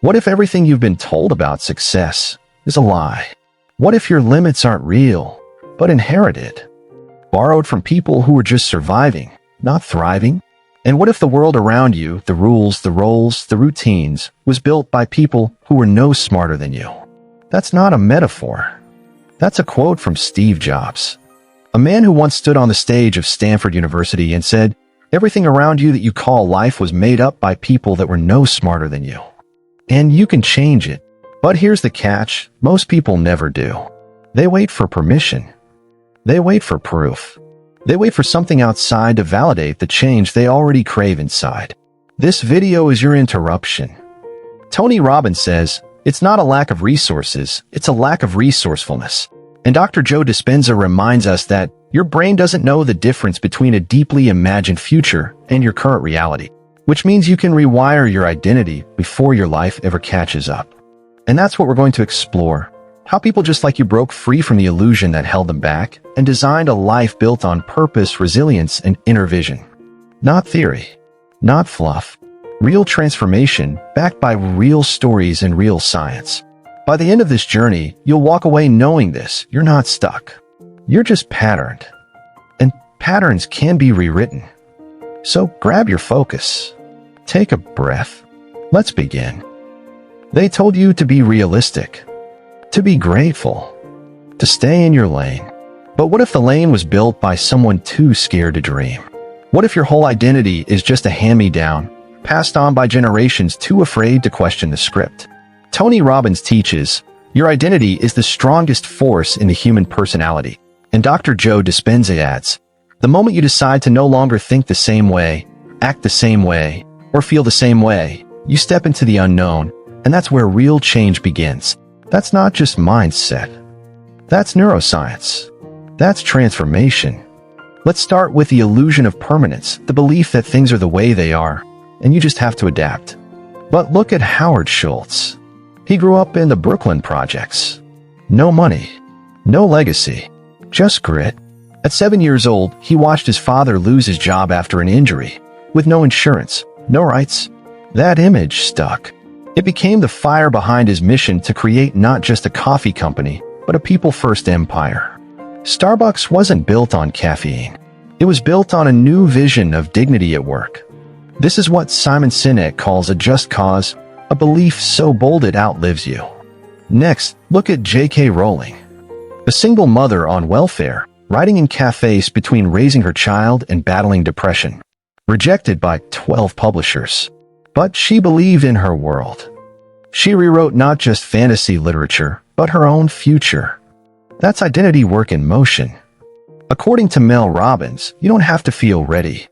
What if everything you've been told about success is a lie? What if your limits aren't real, but inherited, borrowed from people who are just surviving, not thriving? And what if the world around you, the rules, the roles, the routines, was built by people who were no smarter than you? That's not a metaphor. That's a quote from Steve Jobs, a man who once stood on the stage of Stanford University and said, "Everything around you that you call life was made up by people that were no smarter than you. And you can change it." But here's the catch: most people never do. They wait for permission. They wait for proof. They wait for something outside to validate the change they already crave inside. This video is your interruption. Tony Robbins says, "It's not a lack of resources, it's a lack of resourcefulness." And Dr. Joe Dispenza reminds us that your brain doesn't know the difference between a deeply imagined future and your current reality, which means you can rewire your identity before your life ever catches up. And that's what we're going to explore. How people just like you broke free from the illusion that held them back and designed a life built on purpose, resilience, and inner vision. Not theory, not fluff. Real transformation backed by real stories and real science. By the end of this journey, you'll walk away knowing this: you're not stuck. You're just patterned. And patterns can be rewritten. So grab your focus. Take a breath. Let's begin. They told you to be realistic, to be grateful, to stay in your lane. But what if the lane was built by someone too scared to dream? What if your whole identity is just a hand-me-down, passed on by generations too afraid to question the script? Tony Robbins teaches, your identity is the strongest force in the human personality. And Dr. Joe Dispenza adds, the moment you decide to no longer think the same way, act the same way, or feel the same way, you step into the unknown, and that's where real change begins. That's not just mindset. That's neuroscience. That's transformation. Let's start with the illusion of permanence, the belief that things are the way they are, and you just have to adapt. But look at Howard Schultz. He grew up in the Brooklyn projects. No money, no legacy, just grit. At 7 years old, he watched his father lose his job after an injury, with no insurance, no rights. That image stuck. It became the fire behind his mission to create not just a coffee company, but a people-first empire. Starbucks wasn't built on caffeine. It was built on a new vision of dignity at work. This is what Simon Sinek calls a just cause, a belief so bold it outlives you. Next, look at J.K. Rowling, a single mother on welfare, writing in cafes between raising her child and battling depression, rejected by 12 publishers. But she believed in her world. She rewrote not just fantasy literature, but her own future. That's identity work in motion. According to Mel Robbins, you don't have to feel ready.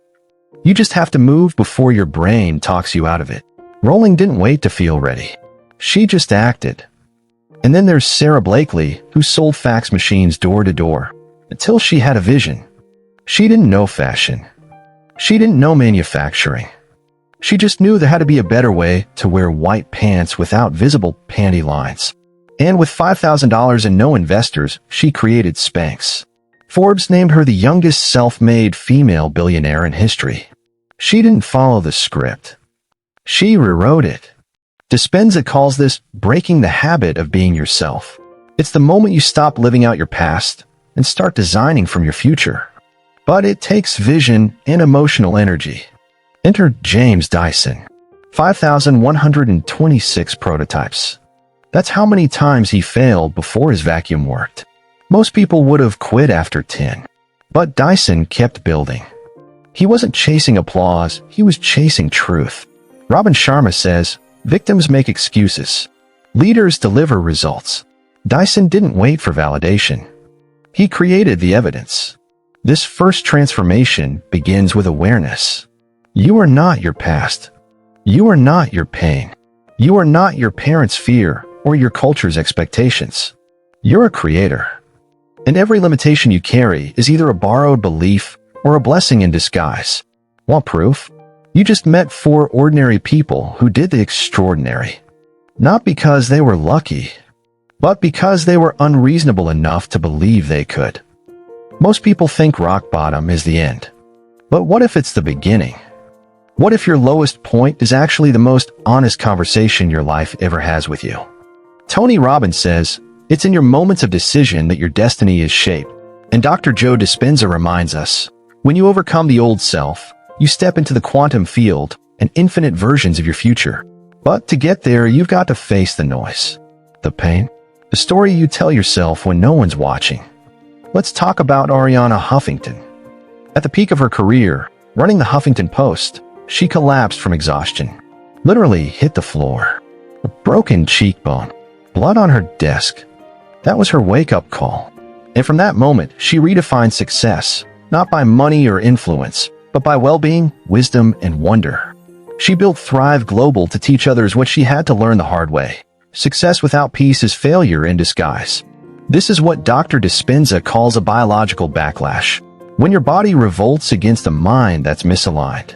You just have to move before your brain talks you out of it. Rowling didn't wait to feel ready. She just acted. And then there's Sarah Blakely, who sold fax machines door to door, until she had a vision. She didn't know fashion. She didn't know manufacturing. She just knew there had to be a better way to wear white pants without visible panty lines. And with $5,000 and no investors, she created Spanx. Forbes named her the youngest self-made female billionaire in history. She didn't follow the script. She rewrote it. Dispenza calls this breaking the habit of being yourself. It's the moment you stop living out your past and start designing from your future. But it takes vision and emotional energy. Enter James Dyson. 5,126 prototypes. That's how many times he failed before his vacuum worked. Most people would have quit after 10. But Dyson kept building. He wasn't chasing applause, he was chasing truth. Robin Sharma says, victims make excuses. Leaders deliver results. Dyson didn't wait for validation. He created the evidence. This first transformation begins with awareness. You are not your past. You are not your pain. You are not your parents' fear or your culture's expectations. You're a creator. And every limitation you carry is either a borrowed belief or a blessing in disguise. Want proof? You just met 4 ordinary people who did the extraordinary. Not because they were lucky, but because they were unreasonable enough to believe they could. Most people think rock bottom is the end. But what if it's the beginning? What if your lowest point is actually the most honest conversation your life ever has with you? Tony Robbins says, it's in your moments of decision that your destiny is shaped. And Dr. Joe Dispenza reminds us, when you overcome the old self, you step into the quantum field and infinite versions of your future. But to get there, you've got to face the noise, the pain, the story you tell yourself when no one's watching. Let's talk about Arianna Huffington. At the peak of her career, running the Huffington Post, she collapsed from exhaustion, literally hit the floor. A broken cheekbone, blood on her desk. That was her wake-up call. And from that moment, she redefined success, not by money or influence, but by well-being, wisdom, and wonder. She built Thrive Global to teach others what she had to learn the hard way. Success without peace is failure in disguise. This is what Dr. Dispenza calls a biological backlash, when your body revolts against a mind that's misaligned.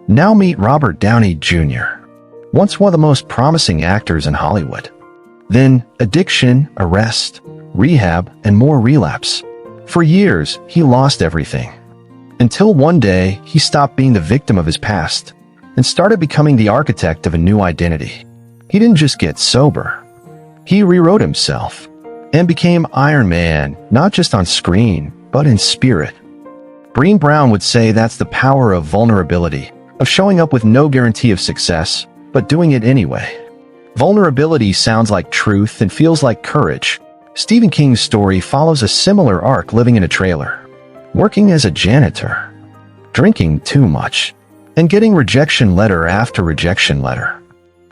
Now meet Robert Downey Jr., once one of the most promising actors in Hollywood. Then addiction, arrest, rehab, and more relapse. For years, he lost everything. Until one day, he stopped being the victim of his past and started becoming the architect of a new identity. He didn't just get sober. He rewrote himself and became Iron Man, not just on screen, but in spirit. Brené Brown would say that's the power of vulnerability, of showing up with no guarantee of success, but doing it anyway. Vulnerability sounds like truth and feels like courage. Stephen King's story follows a similar arc, living in a trailer, working as a janitor, drinking too much, and getting rejection letter after rejection letter.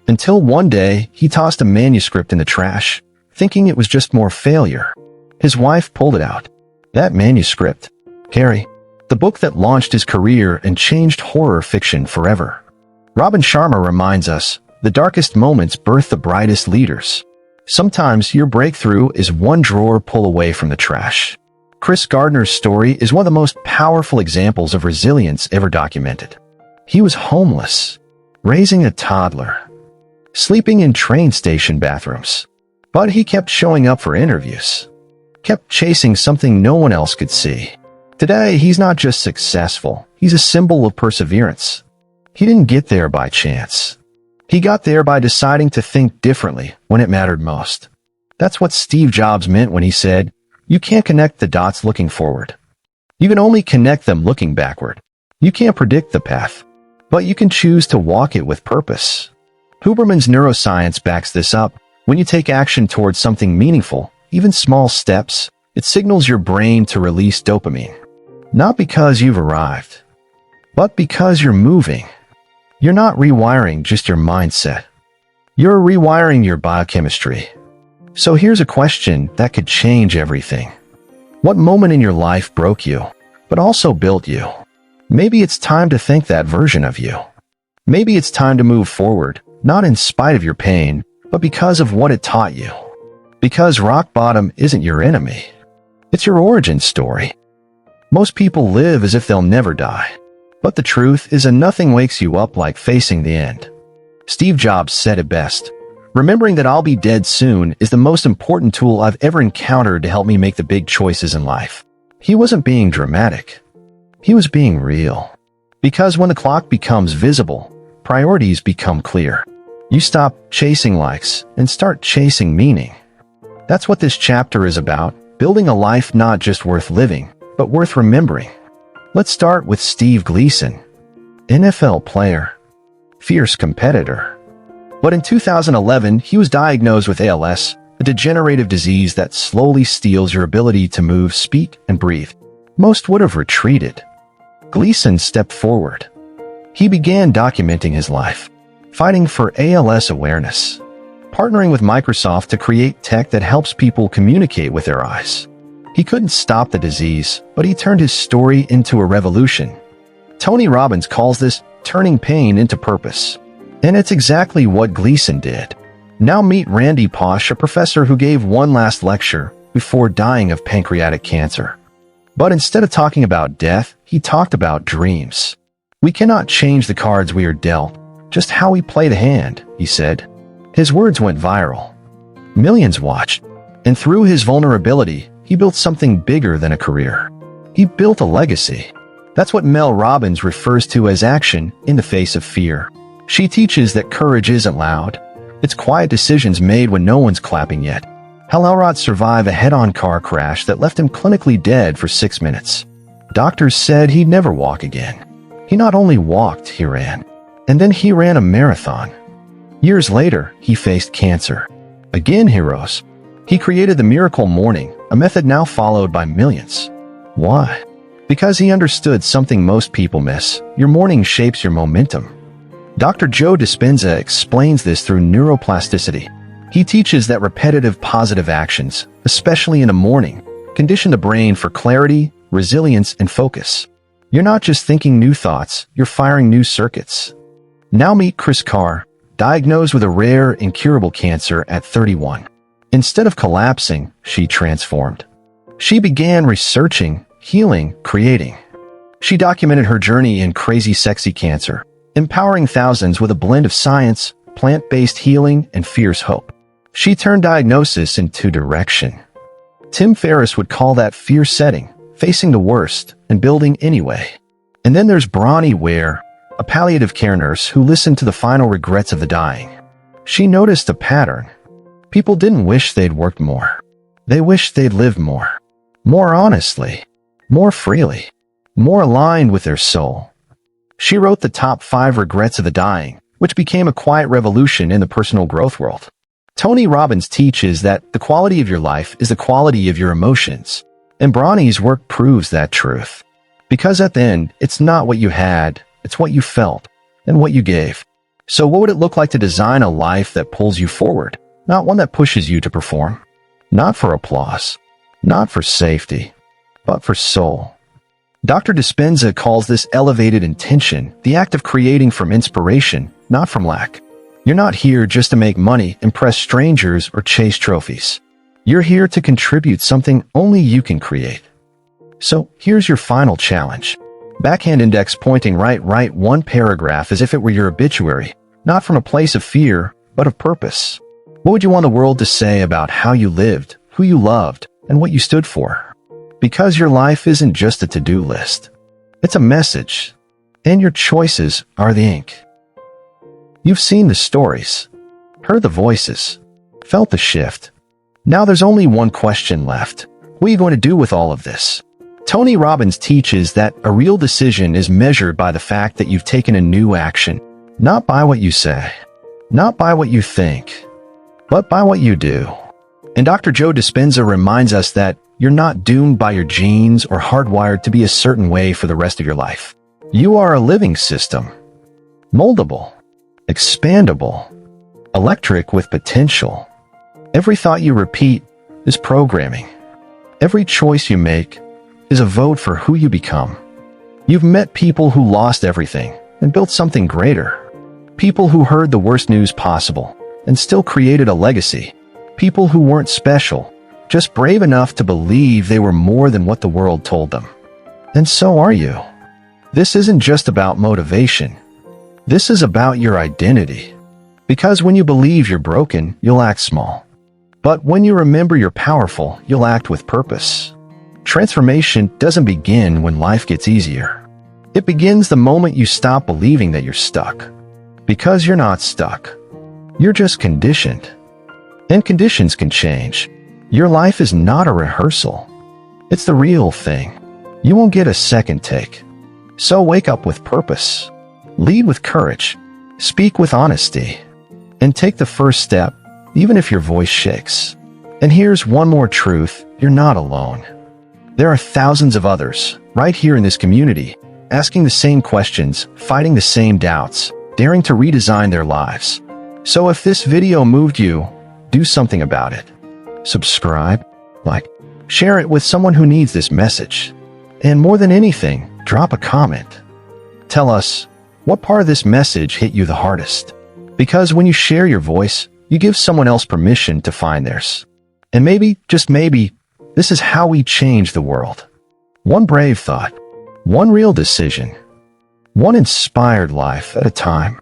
Until one day, he tossed a manuscript in the trash, thinking it was just more failure. His wife pulled it out. That manuscript, Carrie, the book that launched his career and changed horror fiction forever. Robin Sharma reminds us, the darkest moments birth the brightest leaders. Sometimes your breakthrough is one drawer pull away from the trash. Chris Gardner's story is one of the most powerful examples of resilience ever documented. He was homeless, raising a toddler, sleeping in train station bathrooms. But he kept showing up for interviews, kept chasing something no one else could see. Today, he's not just successful, he's a symbol of perseverance. He didn't get there by chance. He got there by deciding to think differently when it mattered most. That's what Steve Jobs meant when he said, you can't connect the dots looking forward. You can only connect them looking backward. You can't predict the path, but you can choose to walk it with purpose. Huberman's neuroscience backs this up. When you take action towards something meaningful, even small steps, it signals your brain to release dopamine. Not because you've arrived, but because you're moving. You're not rewiring just your mindset. You're rewiring your biochemistry. So here's a question that could change everything. What moment in your life broke you, but also built you? Maybe it's time to thank that version of you. Maybe it's time to move forward, not in spite of your pain, but because of what it taught you. Because rock bottom isn't your enemy. It's your origin story. Most people live as if they'll never die. But the truth is that nothing wakes you up like facing the end. Steve Jobs said it best. Remembering that I'll be dead soon is the most important tool I've ever encountered to help me make the big choices in life. He wasn't being dramatic. He was being real. Because when the clock becomes visible, priorities become clear. You stop chasing likes and start chasing meaning. That's what this chapter is about, building a life not just worth living, but worth remembering. Let's start with Steve Gleason, NFL player, fierce competitor. But in 2011, he was diagnosed with ALS, a degenerative disease that slowly steals your ability to move, speak, and breathe. Most would have retreated. Gleason stepped forward. He began documenting his life, fighting for ALS awareness, partnering with Microsoft to create tech that helps people communicate with their eyes. He couldn't stop the disease, but he turned his story into a revolution. Tony Robbins calls this turning pain into purpose. And it's exactly what Gleason did. Now meet Randy Pausch, a professor who gave one last lecture before dying of pancreatic cancer. But instead of talking about death, he talked about dreams. We cannot change the cards we are dealt, just how we play the hand, he said. His words went viral. Millions watched. And through his vulnerability, he built something bigger than a career. He built a legacy. That's what Mel Robbins refers to as action in the face of fear. She teaches that courage isn't loud. It's quiet decisions made when no one's clapping yet. How Elrod survived a head-on car crash that left him clinically dead for 6 minutes. Doctors said he'd never walk again. He not only walked, he ran. And then he ran a marathon. Years later, he faced cancer. Again, he rose. He created the miracle morning, a method now followed by millions. Why? Because he understood something most people miss. Your morning shapes your momentum. Dr. Joe Dispenza explains this through neuroplasticity. He teaches that repetitive positive actions, especially in the morning, condition the brain for clarity, resilience, and focus. You're not just thinking new thoughts, you're firing new circuits. Now meet Chris Carr, diagnosed with a rare, incurable cancer at 31. Instead of collapsing, she transformed. She began researching, healing, creating. She documented her journey in Crazy Sexy Cancer, empowering thousands with a blend of science, plant-based healing, and fierce hope. She turned diagnosis into direction. Tim Ferriss would call that fear setting, facing the worst, and building anyway. And then there's Bronnie Ware, a palliative care nurse who listened to the final regrets of the dying. She noticed a pattern. People didn't wish they'd worked more. They wished they'd lived more. More honestly. More freely. More aligned with their soul. She wrote the top 5 regrets of the dying, which became a quiet revolution in the personal growth world. Tony Robbins teaches that the quality of your life is the quality of your emotions. And Bronnie's work proves that truth. Because at the end, it's not what you had, it's what you felt, and what you gave. So what would it look like to design a life that pulls you forward, not one that pushes you to perform? Not for applause, not for safety, but for soul. Dr. Dispenza calls this elevated intention, the act of creating from inspiration, not from lack. You're not here just to make money, impress strangers, or chase trophies. You're here to contribute something only you can create. So here's your final challenge. Backhand index pointing right, write one paragraph as if it were your obituary, not from a place of fear, but of purpose. What would you want the world to say about how you lived, who you loved, and what you stood for? Because your life isn't just a to-do list. It's a message, and your choices are the ink. You've seen the stories, heard the voices, felt the shift. Now there's only one question left. What are you going to do with all of this? Tony Robbins teaches that a real decision is measured by the fact that you've taken a new action, not by what you say, not by what you think, but by what you do. And Dr. Joe Dispenza reminds us that you're not doomed by your genes or hardwired to be a certain way for the rest of your life. You are a living system, moldable, expandable, electric with potential. Every thought you repeat is programming. Every choice you make is a vote for who you become. You've met people who lost everything and built something greater. People who heard the worst news possible and still created a legacy. People who weren't special, just brave enough to believe they were more than what the world told them. And so are you. This isn't just about motivation. This is about your identity. Because when you believe you're broken, you'll act small. But when you remember you're powerful, you'll act with purpose. Transformation doesn't begin when life gets easier. It begins the moment you stop believing that you're stuck. Because you're not stuck. You're just conditioned. And conditions can change. Your life is not a rehearsal. It's the real thing. You won't get a second take. So wake up with purpose. Lead with courage. Speak with honesty. And take the first step, even if your voice shakes. And here's one more truth. You're not alone. There are thousands of others, right here in this community, asking the same questions, fighting the same doubts, daring to redesign their lives. So if this video moved you, do something about it. Subscribe, like, share it with someone who needs this message. And more than anything, drop a comment. Tell us, what part of this message hit you the hardest? Because when you share your voice, you give someone else permission to find theirs. And maybe, just maybe, this is how we change the world. One brave thought, one real decision, one inspired life at a time.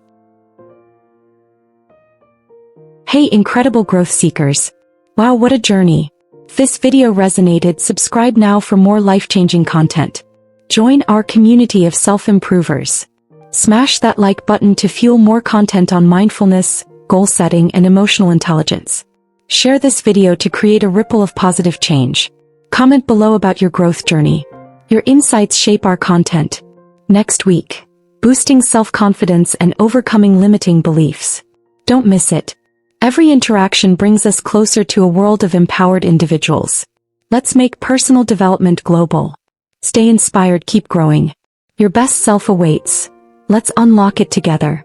Hey, incredible growth seekers. Wow, what a journey. If this video resonated, subscribe now for more life-changing content. Join our community of self-improvers. Smash that like button to fuel more content on mindfulness, goal setting, and emotional intelligence. Share this video to create a ripple of positive change. Comment below about your growth journey. Your insights shape our content. Next week, boosting self-confidence and overcoming limiting beliefs. Don't miss it. Every interaction brings us closer to a world of empowered individuals. Let's make personal development global. Stay inspired, keep growing. Your best self awaits. Let's unlock it together.